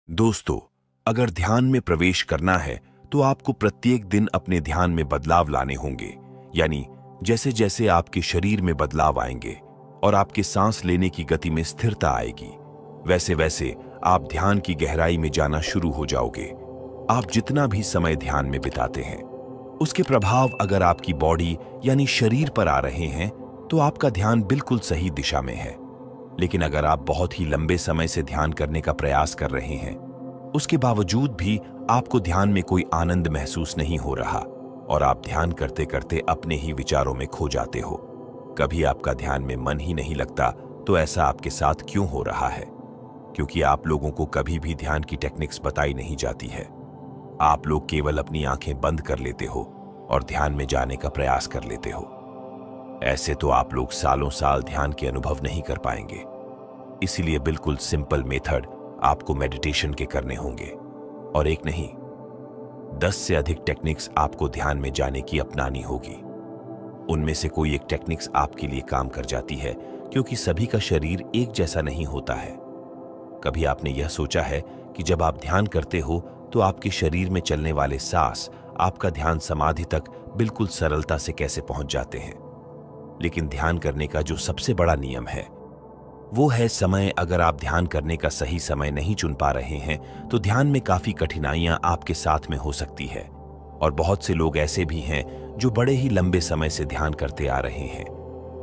दोस्तों, अगर ध्यान में प्रवेश करना है तो आपको प्रत्येक दिन अपने ध्यान में बदलाव लाने होंगे। यानी जैसे जैसे आपके शरीर में बदलाव आएंगे और आपके सांस लेने की गति में स्थिरता आएगी, वैसे वैसे आप ध्यान की गहराई में जाना शुरू हो जाओगे। आप जितना भी समय ध्यान में बिताते हैं, उसके प्रभाव अगर आपकी बॉडी यानी शरीर पर आ रहे हैं तो आपका ध्यान बिल्कुल सही दिशा में है। लेकिन अगर आप बहुत ही लंबे समय से ध्यान करने का प्रयास कर रहे हैं, उसके बावजूद भी आपको ध्यान में कोई आनंद महसूस नहीं हो रहा और आप ध्यान करते करते अपने ही विचारों में खो जाते हो, कभी आपका ध्यान में मन ही नहीं लगता, तो ऐसा आपके साथ क्यों हो रहा है? क्योंकि आप लोगों को कभी भी ध्यान की टेक्निक्स बताई नहीं जाती है। आप लोग केवल अपनी आंखें बंद कर लेते हो और ध्यान में जाने का प्रयास कर लेते हो। ऐसे तो आप लोग सालों साल ध्यान के अनुभव नहीं कर पाएंगे। इसीलिए बिल्कुल सिंपल मेथड आपको मेडिटेशन के करने होंगे, और एक नहीं, 10 से अधिक टेक्निक्स आपको ध्यान में जाने की अपनानी होगी। उनमें से कोई एक टेक्निक्स आपके लिए काम कर जाती है, क्योंकि सभी का शरीर एक जैसा नहीं होता है। कभी आपने यह सोचा है कि जब आप ध्यान करते हो तो आपके शरीर में चलने वाले सांस आपका ध्यान समाधि तक बिल्कुल सरलता से कैसे पहुंच जाते हैं? लेकिन ध्यान करने का जो सबसे बड़ा नियम है वो है समय। अगर आप ध्यान करने का सही समय नहीं चुन पा रहे हैं तो ध्यान में काफी कठिनाइयां आपके साथ में हो सकती है। और बहुत से लोग ऐसे भी हैं जो बड़े ही लंबे समय से ध्यान करते आ रहे हैं,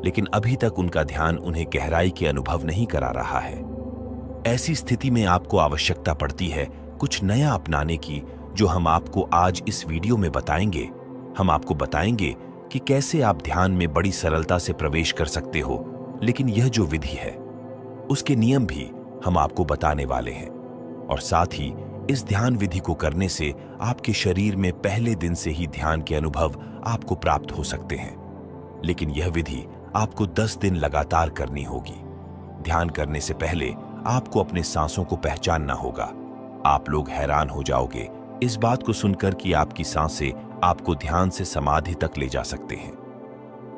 लेकिन अभी तक उनका ध्यान उन्हें गहराई के अनुभव नहीं करा रहा है। ऐसी स्थिति में आपको आवश्यकता पड़ती है कुछ नया अपनाने की, जो हम आपको आज इस वीडियो में बताएंगे। हम आपको बताएंगे कि कैसे आप ध्यान में बड़ी सरलता से प्रवेश कर सकते हो, लेकिन यह जो विधि है उसके नियम भी हम आपको बताने वाले हैं। और साथ ही इस ध्यान विधि को करने से आपके शरीर में पहले दिन से ही ध्यान के अनुभव आपको प्राप्त हो सकते हैं। लेकिन यह विधि आपको 10 दिन लगातार करनी होगी। ध्यान करने से पहले आपको अपने सांसों को पहचानना होगा। आप लोग हैरान हो जाओगे इस बात को सुनकर कि आपकी सांसें आपको ध्यान से समाधि तक ले जा सकते हैं।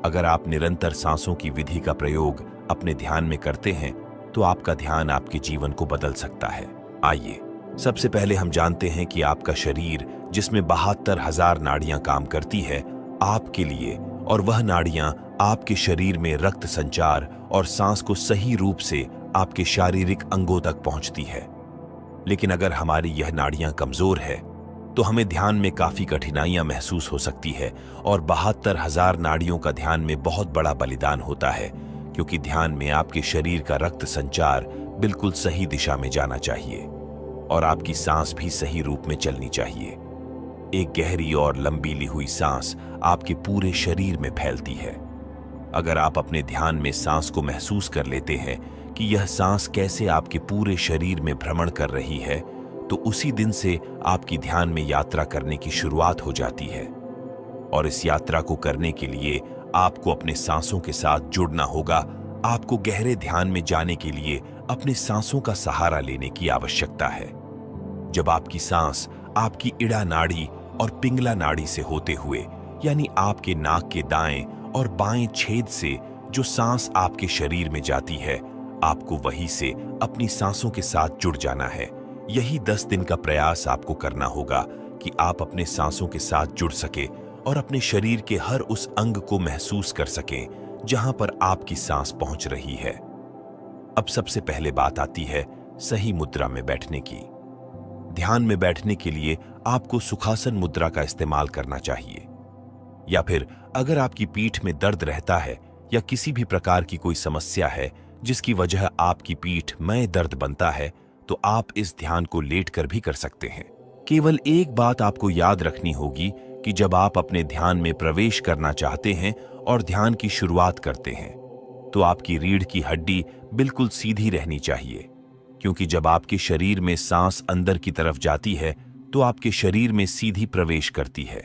अगर आप निरंतर सांसों की विधि का प्रयोग अपने ध्यान में करते हैं तो आपका ध्यान आपके जीवन को बदल सकता है। आइए सबसे पहले हम जानते हैं कि आपका शरीर, जिसमें 72,000 नाड़ियां काम करती है आपके लिए, और वह नाड़ियां आपके शरीर में रक्त संचार और सांस को सही रूप से आपके शारीरिक अंगों तक पहुंचती है। लेकिन अगर हमारी यह नाड़ियां कमजोर है तो हमें ध्यान में काफी कठिनाइयां महसूस हो सकती है, और 72,000 नाड़ियों का ध्यान में बहुत बड़ा बलिदान होता है, क्योंकि ध्यान में आपके शरीर का रक्त संचार बिल्कुल सही दिशा में जाना चाहिए और आपकी सांस भी सही रूप में चलनी चाहिए। एक गहरी और लंबी ली हुई सांस आपके पूरे शरीर में फैलती है। अगर आप अपने ध्यान में सांस को महसूस कर लेते हैं कि यह सांस कैसे आपके पूरे शरीर में भ्रमण कर रही है, तो उसी दिन से आपकी ध्यान में यात्रा करने की शुरुआत हो जाती है। और इस यात्रा को करने के लिए आपको अपने सांसों के साथ जुड़ना होगा। आपको गहरे ध्यान में जाने के लिए अपने सांसों का सहारा लेने की आवश्यकता है। जब आपकी सांस आपकी इड़ा नाड़ी और पिंगला नाड़ी से होते हुए, यानी आपके नाक के दाएं और बाएं छेद से जो सांस आपके शरीर में जाती है, आपको वहीं से अपनी सांसों के साथ जुड़ जाना है। यही 10 दिन का प्रयास आपको करना होगा कि आप अपने सांसों के साथ जुड़ सके और अपने शरीर के हर उस अंग को महसूस कर सकें जहां पर आपकी सांस पहुंच रही है। अब सबसे पहले बात आती है सही मुद्रा में बैठने की। ध्यान में बैठने के लिए आपको सुखासन मुद्रा का इस्तेमाल करना चाहिए, या फिर अगर आपकी पीठ में दर्द रहता है या किसी भी प्रकार की कोई समस्या है जिसकी वजह आपकी पीठ में दर्द बनता है, तो आप इस ध्यान को लेटकर भी कर सकते हैं। केवल एक बात आपको याद रखनी होगी कि जब आप अपने ध्यान में प्रवेश करना चाहते हैं और ध्यान की शुरुआत करते हैं, तो आपकी रीढ़ की हड्डी बिल्कुल सीधी रहनी चाहिए, क्योंकि जब आपके शरीर में सांस अंदर की तरफ जाती है तो आपके शरीर में सीधी प्रवेश करती है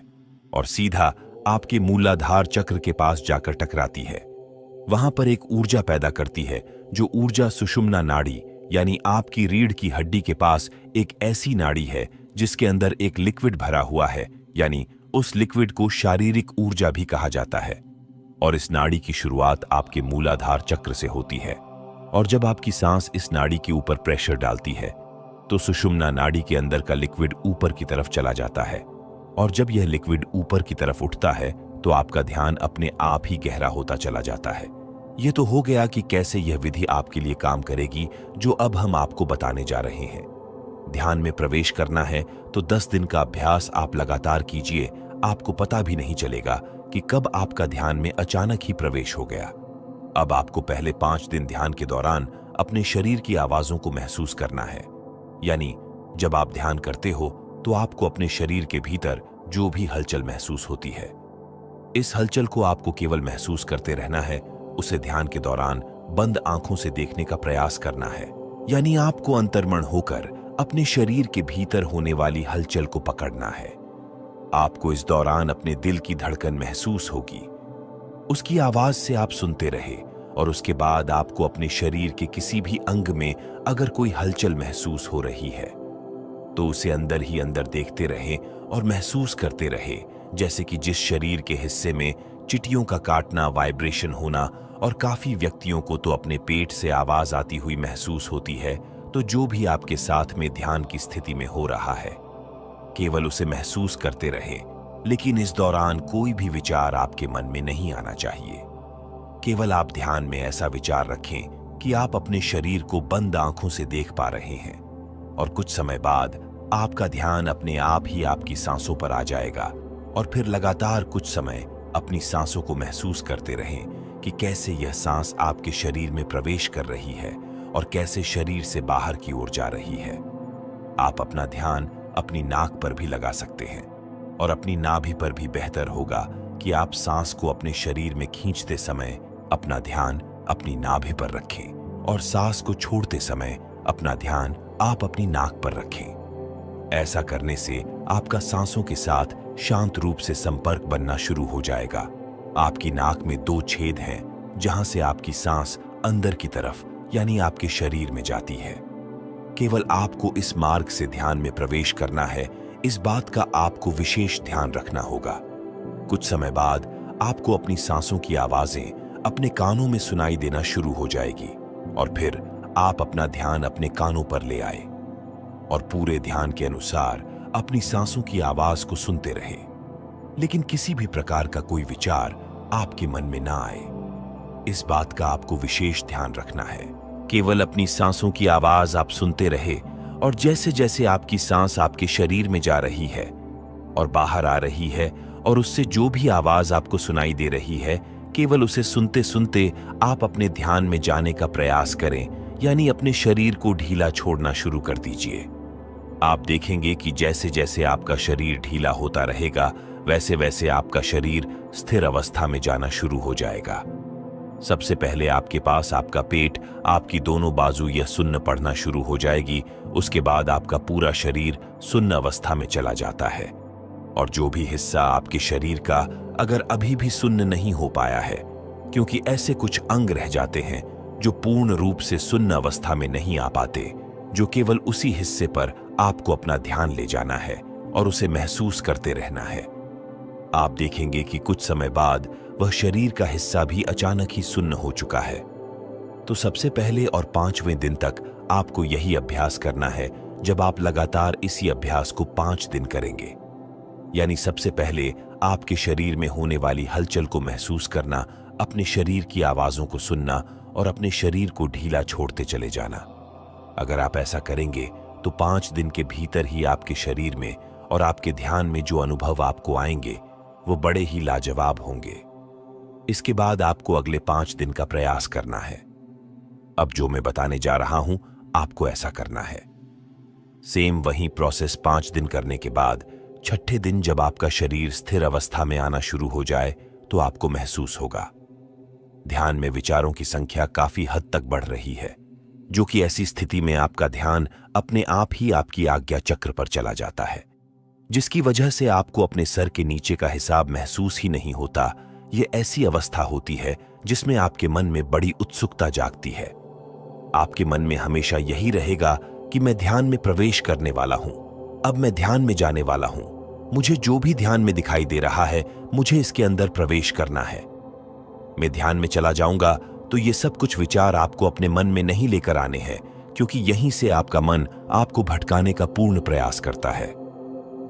और सीधा आपके मूलाधार चक्र के पास जाकर टकराती है। वहां पर एक ऊर्जा पैदा करती है, जो ऊर्जा सुषुम्ना नाड़ी, यानी आपकी रीढ़ की हड्डी के पास एक ऐसी नाड़ी है जिसके अंदर एक लिक्विड भरा हुआ है, यानी उस लिक्विड को शारीरिक ऊर्जा भी कहा जाता है। और इस नाड़ी की शुरुआत आपके मूलाधार चक्र से होती है, और जब आपकी सांस इस नाड़ी के ऊपर प्रेशर डालती है तो सुषुम्ना नाड़ी के अंदर का लिक्विड ऊपर की तरफ चला जाता है, और जब यह लिक्विड ऊपर की तरफ उठता है तो आपका ध्यान अपने आप ही गहरा होता चला जाता है। यह तो हो गया कि कैसे यह विधि आपके लिए काम करेगी, जो अब हम आपको बताने जा रहे हैं। ध्यान में प्रवेश करना है तो 10 दिन का अभ्यास आप लगातार कीजिए। आपको पता भी नहीं चलेगा कि कब आपका ध्यान में अचानक ही प्रवेश हो गया। अब आपको पहले 5 दिन ध्यान के दौरान अपने शरीर की आवाजों को महसूस करना है। यानी जब आप ध्यान करते हो तो आपको अपने शरीर के भीतर जो भी हलचल महसूस होती है, इस हलचल को आपको केवल महसूस करते रहना है। उसे ध्यान के दौरान बंद आंखों से देखने का प्रयास करना है। यानी आपको अंतर्मन होकर अपने शरीर के भीतर होने वाली हलचल को पकड़ना है। आपको इस दौरान अपने दिल की धड़कन महसूस होगी। उसकी आवाज से आप सुनते रहे, और उसके बाद आपको अपने शरीर के किसी भी अंग में अगर कोई हलचल महसूस हो रही है तो उसे अंदर ही अंदर देखते रहे और महसूस करते रहे। जैसे कि जिस शरीर के हिस्से में चिटियों का काटना, वाइब्रेशन होना, और काफी व्यक्तियों को तो अपने पेट से आवाज आती हुई महसूस होती है। तो जो भी आपके साथ में ध्यान की स्थिति में हो रहा है, केवल उसे महसूस करते रहे। लेकिन इस दौरान कोई भी विचार आपके मन में नहीं आना चाहिए। केवल आप ध्यान में ऐसा विचार रखें कि आप अपने शरीर को बंद आंखों से देख पा रहे हैं, और कुछ समय बाद आपका ध्यान अपने आप ही आपकी सांसों पर आ जाएगा। और फिर लगातार कुछ समय अपनी सांसों को महसूस करते रहें कि कैसे यह सांस आपके शरीर में प्रवेश कर रही है और कैसे शरीर से बाहर की ओर जा रही है। आप अपना ध्यान अपनी नाक पर भी लगा सकते हैं, और अपनी नाभि पर भी बेहतर होगा कि आप सांस को अपने शरीर में खींचते समय अपना ध्यान अपनी नाभि पर रखें, और सांस को छोड़ते समय अपना ध्यान आप अपनी नाक पर रखें। ऐसा करने से आपका सांसों के साथ शांत रूप से संपर्क बनना शुरू हो जाएगा। आपकी नाक में 2 छेद हैं जहां से आपकी सांस अंदर की तरफ यानी आपके शरीर में जाती है। केवल आपको इस मार्ग से ध्यान में प्रवेश करना है। इस बात का आपको विशेष ध्यान रखना होगा। कुछ समय बाद आपको अपनी सांसों की आवाजें अपने कानों में सुनाई देना शुरू हो जाएगी, और फिर आप अपना ध्यान अपने कानों पर ले आए और पूरे ध्यान के अनुसार अपनी सांसों की आवाज को सुनते रहे। लेकिन किसी भी प्रकार का कोई विचार आपके मन में ना आए, इस बात का आपको विशेष ध्यान रखना है। केवल अपनी सांसों की आवाज आप सुनते रहे, और जैसे जैसे आपकी सांस आपके शरीर में जा रही है और बाहर आ रही है, और उससे जो भी आवाज आपको सुनाई दे रही है, केवल उसे सुनते सुनते आप अपने ध्यान में जाने का प्रयास करें। यानी अपने शरीर को ढीला छोड़ना शुरू कर दीजिए। आप देखेंगे कि जैसे जैसे आपका शरीर ढीला होता रहेगा, वैसे वैसे आपका शरीर स्थिर अवस्था में जाना शुरू हो जाएगा। सबसे पहले आपके पास आपका पेट, आपकी दोनों बाजू यह सुन्न पड़ना शुरू हो जाएगी। उसके बाद आपका पूरा शरीर सुन्न अवस्था में चला जाता है, और जो भी हिस्सा आपके शरीर का अगर अभी भी सुन्न नहीं हो पाया है, क्योंकि ऐसे कुछ अंग रह जाते हैं जो पूर्ण रूप से सुन्न अवस्था में नहीं आ पाते, जो केवल उसी हिस्से पर आपको अपना ध्यान ले जाना है और उसे महसूस करते रहना है। आप देखेंगे कि कुछ समय बाद वह शरीर का हिस्सा भी अचानक ही सुन्न हो चुका है। तो सबसे पहले और 5वें दिन तक आपको यही अभ्यास करना है। जब आप लगातार इसी अभ्यास को 5 दिन करेंगे, यानी सबसे पहले आपके शरीर में होने वाली हलचल को महसूस करना, अपने शरीर की आवाजों को सुनना और अपने शरीर को ढीला छोड़ते चले जाना। अगर आप ऐसा करेंगे तो 5 दिन के भीतर ही आपके शरीर में और आपके ध्यान में जो अनुभव आपको आएंगे वो बड़े ही लाजवाब होंगे। इसके बाद आपको अगले 5 दिन का प्रयास करना है। अब जो मैं बताने जा रहा हूं, आपको ऐसा करना है। सेम वही प्रोसेस 5 दिन करने के बाद 6ठे दिन जब आपका शरीर स्थिर अवस्था में आना शुरू हो जाए तो आपको महसूस होगा ध्यान में विचारों की संख्या काफी हद तक बढ़ रही है, जो कि ऐसी स्थिति में आपका ध्यान अपने आप ही आपकी आज्ञा चक्र पर चला जाता है, जिसकी वजह से आपको अपने सर के नीचे का हिसाब महसूस ही नहीं होता। यह ऐसी अवस्था होती है जिसमें आपके मन में बड़ी उत्सुकता जागती है। आपके मन में हमेशा यही रहेगा कि मैं ध्यान में प्रवेश करने वाला हूं, अब मैं ध्यान में जाने वाला हूं, मुझे जो भी ध्यान में दिखाई दे रहा है मुझे इसके अंदर प्रवेश करना है। मैं ध्यान में चला जाऊंगा तो ये सब कुछ विचार आपको अपने मन में नहीं लेकर आने हैं, क्योंकि यहीं से आपका मन आपको भटकाने का पूर्ण प्रयास करता है।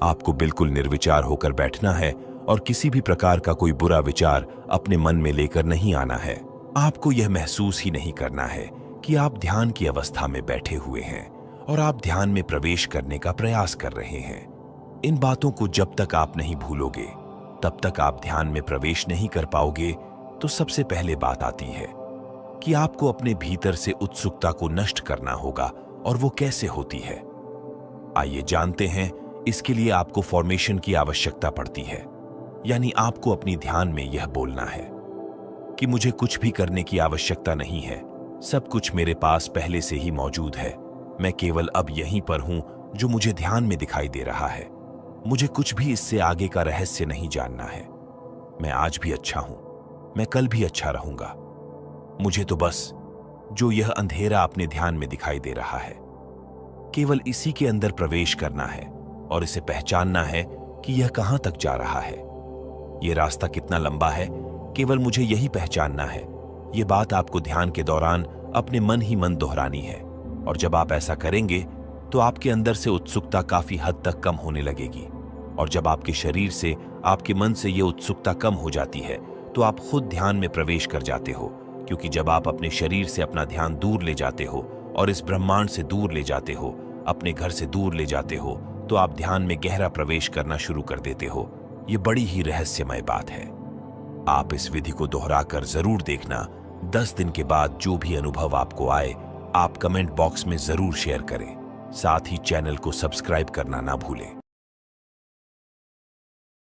आपको बिल्कुल निर्विचार होकर बैठना है और किसी भी प्रकार का कोई बुरा विचार अपने मन में लेकर नहीं आना है। आपको यह महसूस ही नहीं करना है कि आप ध्यान की अवस्था में बैठे हुए हैं और आप ध्यान में प्रवेश करने का प्रयास कर रहे हैं। इन बातों को जब तक आप नहीं भूलोगे तब तक आप ध्यान में प्रवेश नहीं कर पाओगे। तो सबसे पहले बात आती है कि आपको अपने भीतर से उत्सुकता को नष्ट करना होगा, और वो कैसे होती है आइए जानते हैं। इसके लिए आपको फॉर्मेशन की आवश्यकता पड़ती है, यानी आपको अपनी ध्यान में यह बोलना है कि मुझे कुछ भी करने की आवश्यकता नहीं है, सब कुछ मेरे पास पहले से ही मौजूद है। मैं केवल अब यहीं पर हूं जो मुझे ध्यान में दिखाई दे रहा है। मुझे कुछ भी इससे आगे का रहस्य नहीं जानना है। मैं आज भी अच्छा हूं, मैं कल भी अच्छा रहूंगा। मुझे तो बस जो यह अंधेरा अपने ध्यान में दिखाई दे रहा है, केवल इसी के अंदर प्रवेश करना है और इसे पहचानना है कि यह कहां तक जा रहा है। यह रास्ता कितना लंबा है, केवल मुझे यही पहचानना है। यह बात आपको ध्यान के दौरान अपने मन ही मन दोहरानी है, और जब आप ऐसा करेंगे तो आपके अंदर से उत्सुकता काफी हद तक कम होने लगेगी। और जब आपके शरीर से, आपके मन से यह उत्सुकता कम हो जाती है तो आप खुद ध्यान में प्रवेश कर जाते हो। क्योंकि जब आप अपने शरीर से अपना ध्यान दूर ले जाते हो और इस ब्रह्मांड से दूर ले जाते हो, अपने घर से दूर ले जाते हो, तो आप ध्यान में गहरा प्रवेश करना शुरू कर देते हो। यह बड़ी ही रहस्यमय बात है। आप इस विधि को दोहराकर जरूर देखना। 10 दिन के बाद जो भी अनुभव आपको आए, आप कमेंट बॉक्स में जरूर शेयर करें। साथ ही चैनल को सब्सक्राइब करना ना भूलें।